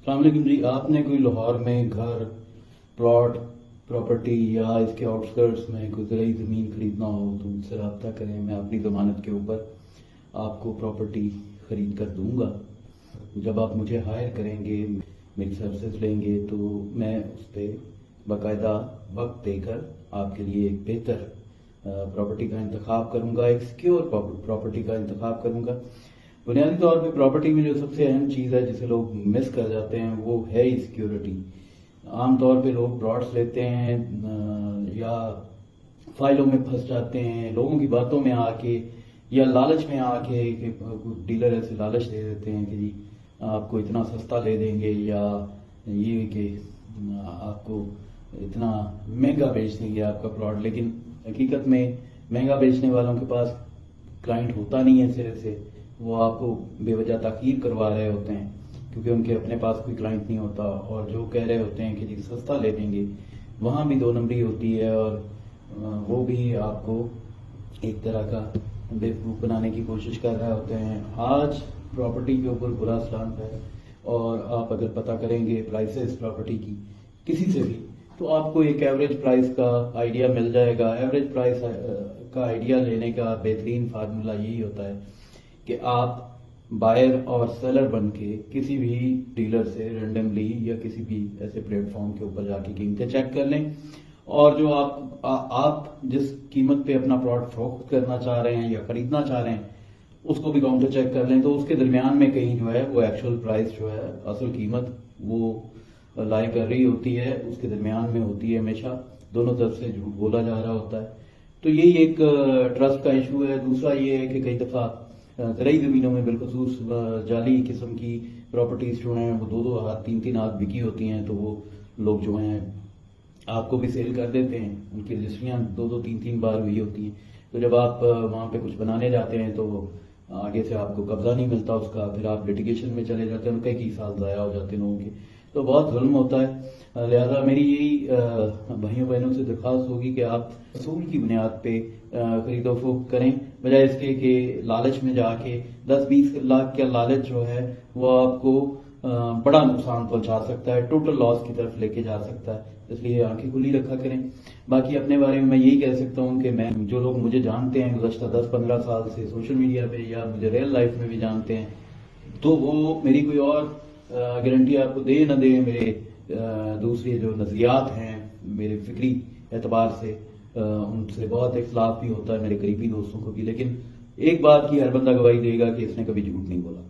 السلام علیکم جی. آپ نے کوئی لاہور میں گھر، پلاٹ، پراپرٹی یا اس کے آؤٹسکرٹس میں کوئی زرعی زمین خریدنا ہو تو مجھ سے رابطہ کریں. میں اپنی ضمانت کے اوپر آپ کو پراپرٹی خرید کر دوں گا. جب آپ مجھے ہائر کریں گے، میری سروسز لیں گے، تو میں اس پہ باقاعدہ وقت دے کر آپ کے لیے ایک بہتر پراپرٹی کا انتخاب کروں گا، ایک سیکیور پراپرٹی کا انتخاب کروں گا. بنیادی طور پہ پراپرٹی میں جو سب سے اہم چیز ہے جسے لوگ مس کر جاتے ہیں وہ ہے ہی سیکیورٹی. عام طور پہ لوگ پلاٹس لیتے ہیں یا فائلوں میں پھنس جاتے ہیں، لوگوں کی باتوں میں آ کے یا لالچ میں آ کے کہ ڈیلر ایسے لالچ دے دیتے ہیں کہ جی آپ کو اتنا سستا دے دیں گے یا یہ کہ آپ کو اتنا مہنگا بیچ دیں گے آپ کا پلاٹ. لیکن حقیقت میں مہنگا بیچنے والوں کے پاس کلائنٹ ہوتا نہیں ہے سرے سے. وہ آپ کو بے وجہ تاخیر کروا رہے ہوتے ہیں کیونکہ ان کے اپنے پاس کوئی کلائنٹ نہیں ہوتا، اور جو کہہ رہے ہوتے ہیں کہ جی سستا لے دیں گے، وہاں بھی دو نمبری ہوتی ہے اور وہ بھی آپ کو ایک طرح کا بیوقوف بنانے کی کوشش کر رہے ہوتے ہیں. آج پراپرٹی کے اوپر برا سلامت ہے، اور آپ اگر پتہ کریں گے پرائسز پراپرٹی کی کسی سے بھی تو آپ کو ایک ایوریج پرائس کا آئیڈیا مل جائے گا. ایوریج پرائس کا آئیڈیا لینے کا بہترین فارمولہ یہی ہوتا ہے کہ آپ بائر اور سیلر بن کے کسی بھی ڈیلر سے رینڈملی یا کسی بھی ایسے پلیٹ فارم کے اوپر جا کے قیمتیں چیک کر لیں، اور جو آپ جس قیمت پہ اپنا پلاٹ فروخت کرنا چاہ رہے ہیں یا خریدنا چاہ رہے ہیں اس کو بھی کاؤنٹر چیک کر لیں. تو اس کے درمیان میں کہیں جو ہے وہ ایکچوئل پرائس جو ہے، اصل قیمت وہ لائی کر رہی ہوتی ہے، اس کے درمیان میں ہوتی ہے. ہمیشہ دونوں طرف سے جھوٹ بولا جا رہا ہوتا ہے. تو یہی ایک ٹرسٹ کا ایشو ہے. دوسرا یہ ہے کہ کئی دفعہ زرعی زمینوں میں بالخصوص جعلی قسم کی پراپرٹیز جو ہیں وہ دو ہاتھ تین ہاتھ بکی ہوتی ہیں، تو وہ لوگ جو ہیں آپ کو بھی سیل کر دیتے ہیں. ان کی رجسٹریاں دو تین بار ہوئی ہوتی ہیں. تو جب آپ وہاں پہ کچھ بنانے جاتے ہیں تو آگے سے آپ کو قبضہ نہیں ملتا اس کا، پھر آپ لٹیگیشن میں چلے جاتے ہیں، کئی سال ضائع ہو جاتے ہیں لوگوں کے. تو بہت ظلم ہوتا ہے. لہذا میری یہی بھائیوں بہنوں سے درخواست ہوگی کہ آپ اصول کی بنیاد پہ خرید و فروخت کریں، بجائے اس کے کہ لالچ میں جا کے 10-20 لاکھ کا لالچ جو ہے وہ آپ کو بڑا نقصان پہنچا سکتا ہے، ٹوٹل لاس کی طرف لے کے جا سکتا ہے. اس لیے آنکھیں کھلی رکھا کریں. باقی اپنے بارے میں یہی کہہ سکتا ہوں کہ میں جو لوگ مجھے جانتے ہیں گزشتہ 10-15 سال سے سوشل میڈیا پہ یا مجھے ریئل لائف میں بھی جانتے ہیں، تو وہ میری کوئی اور گارنٹی آپ کو دے نہ دے، میرے دوسرے جو نظریات ہیں میرے فکری اعتبار سے ان سے بہت اختلاف بھی ہوتا ہے میرے قریبی دوستوں کو بھی، لیکن ایک بات کی ہر بندہ گواہی دے گا کہ اس نے کبھی جھوٹ نہیں بولا.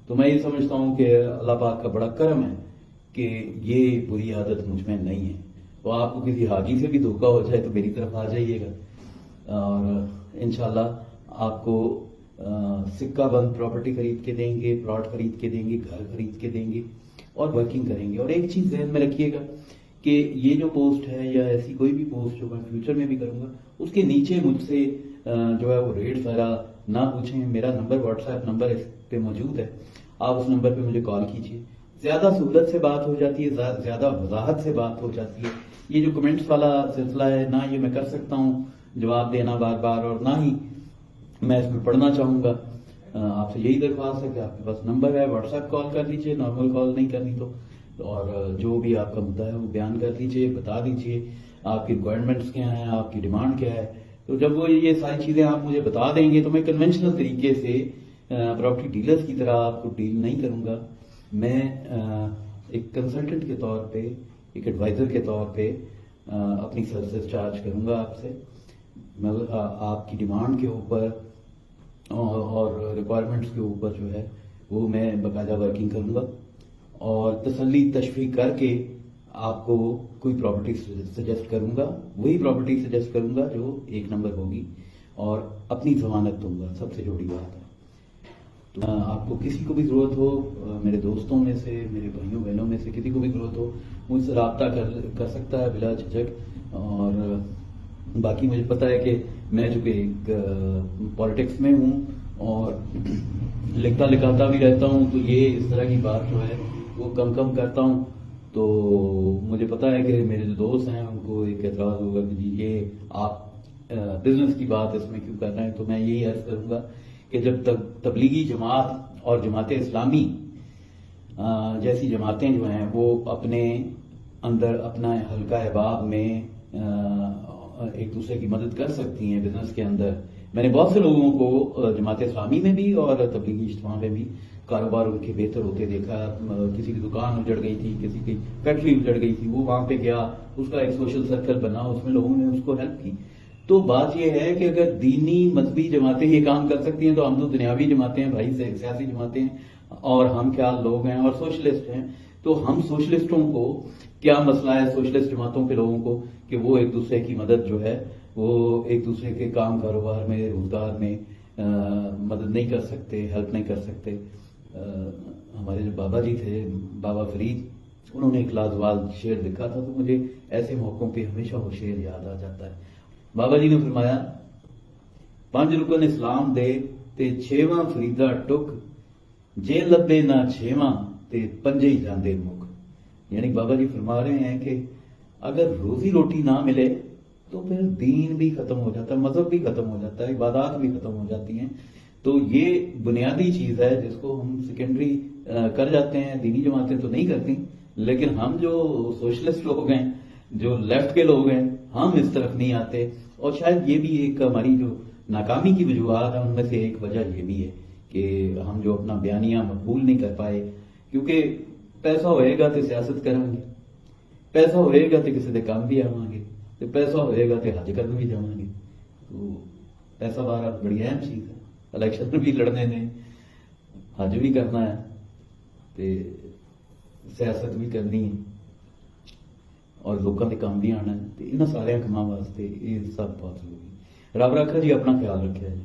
تو میں یہ سمجھتا ہوں کہ اللہ پاک کا بڑا کرم ہے کہ یہ بری عادت مجھ میں نہیں ہے. تو آپ کو کسی حاجی سے بھی دھوکہ ہو جائے تو میری طرف آ جائیے گا، اور انشاءاللہ آپ کو سکہ بند پراپرٹی خرید کے دیں گے، پلاٹ خرید کے دیں گے، گھر خرید کے دیں گے اور ورکنگ کریں گے. اور ایک چیز ذہن میں رکھیے گا کہ یہ جو پوسٹ ہے یا ایسی کوئی بھی پوسٹ جو میں فیوچر میں بھی کروں گا اس کے نیچے مجھ سے جو ہے وہ ریٹ وغیرہ نہ پوچھیں. میرا نمبر واٹس ایپ نمبر اس پہ موجود ہے، آپ اس نمبر پہ مجھے کال کیجیے. زیادہ سہولت سے بات ہو جاتی ہے، زیادہ وضاحت سے بات ہو جاتی ہے. یہ جو کمنٹس والا سلسلہ ہے، نہ یہ میں کر سکتا ہوں جواب دینا بار بار، اور نہ ہی میں اس میں پڑھنا چاہوں گا. آپ سے یہی درخواست ہے کہ آپ کے پاس نمبر ہے، واٹس ایپ کال کر لیجیے، نارمل کال نہیں کرنی تو، اور جو بھی آپ کا مدعا ہے وہ بیان کر دیجیے، بتا دیجیے آپ کی ریکوائرمنٹس کیا ہیں، آپ کی ڈیمانڈ کیا ہے. تو جب وہ یہ ساری چیزیں آپ مجھے بتا دیں گے تو میں کنونشنل طریقے سے پراپرٹی ڈیلرز کی طرح آپ کو ڈیل نہیں کروں گا. میں ایک کنسلٹنٹ کے طور پہ، ایک ایڈوائزر کے طور پہ اپنی سروسز چارج کروں گا آپ سے. میں آپ کی ڈیمانڈ کے اوپر اور ریکوائرمنٹس کے اوپر جو ہے وہ میں باقاعدہ ورکنگ کروں گا، اور تسلی تشفیق کر کے آپ کو کوئی پراپرٹی سجیسٹ کروں گا. وہی پراپرٹی سجیسٹ کروں گا جو ایک نمبر ہوگی، اور اپنی ضمانت دوں گا. سب سے جڑی بات ہے. تو آپ کو کسی کو بھی ضرورت ہو، میرے دوستوں میں سے، میرے بھائیوں بہنوں میں سے کسی کو بھی ضرورت ہو، مجھ سے رابطہ کر سکتا ہے بلا جھجک. اور باقی مجھے پتا ہے کہ میں چونکہ ایک پالیٹکس میں ہوں اور لکھتا لکھاتا بھی رہتا ہوں، تو یہ اس طرح کی بات جو ہے وہ کم کرتا ہوں. تو مجھے پتا ہے کہ میرے جو دوست ہیں ان کو ایک اعتراض ہوگا کہ جی یہ آپ بزنس کی بات اس میں کیوں کر رہے ہیں. تو میں یہی عرض کروں گا کہ جب تک تبلیغی جماعت اور جماعت اسلامی جیسی جماعتیں جو ہیں وہ اپنے اندر اپنا حلقہ احباب میں ایک دوسرے کی مدد کر سکتی ہیں بزنس کے اندر. میں نے بہت سے لوگوں کو جماعت اسلامی میں بھی اور تبلیغی اجتماع میں بھی کاروبار ان کے بہتر ہوتے دیکھا. کسی کی دکان اجڑ گئی تھی, کسی کی فیکٹری اجڑ گئی تھی, وہ وہاں پہ گیا, اس کا ایک سوشل سرکل بنا, اس میں لوگوں نے اس کو ہیلپ کی. تو بات یہ ہے کہ اگر دینی مذہبی جماعتیں یہ کام کر سکتی ہیں تو ہم تو دنیاوی جماعتیں ہیں بھائی, سیاسی جماعتیں ہیں, اور ہم کیا لوگ ہیں اور سوشلسٹ ہیں. تو ہم سوشلسٹوں کو کیا مسئلہ ہے, سوشلسٹ جماعتوں کے لوگوں کو, کہ وہ ایک دوسرے کی مدد جو ہے وہ ایک دوسرے کے کام کاروبار میں, روزگار میں مدد نہیں کر سکتے, ہیلپ نہیں کر سکتے. ہمارے جو بابا جی تھے, بابا فرید, انہوں نے ایک لازوال شعر لکھا تھا, تو مجھے ایسے موقعوں پہ ہمیشہ وہ شعر یاد آ جاتا ہے. بابا جی نے فرمایا, 5 رکن اسلام دے تے 6واں فریدا ٹک, جے لبے نہ 6واں تے 5 ہی جاندے مک. یعنی بابا جی فرما رہے ہیں کہ اگر روزی روٹی نہ ملے تو پھر دین بھی ختم ہو جاتا ہے, مذہب بھی ختم ہو جاتا ہے, عبادات بھی ختم ہو جاتی ہیں. تو یہ بنیادی چیز ہے جس کو ہم سیکنڈری کر جاتے ہیں. دینی جماعتیں تو نہیں کرتی, لیکن ہم جو سوشلسٹ لوگ ہیں, جو لیفٹ کے لوگ ہیں, ہم اس طرف نہیں آتے. اور شاید یہ بھی ایک ہماری جو ناکامی کی وجوہات ہیں ان میں سے ایک وجہ یہ بھی ہے کہ ہم جو اپنا بیانیہ مقبول نہیں کر پائے. کیونکہ پیسہ ہوئے گا تو سیاست کریں گے, پیسہ ہوئے گا تو کسی دے کام بھی آواں گے, تو پیسہ ہوئے گا تو حج کرنے بھی جاؤں گے. تو پیسہ بارہ بڑی اہم چیز ہے. الیکشن بھی لڑنے نے, حج بھی کرنا ہے, تو سیاست بھی کرنی ہے, اور لوگوں کے کام بھی آنا ہے. تو ان سارے کاموں واسطے یہ سب بہت ضروری ہے. رب رکھا جی, اپنا خیال رکھا جی.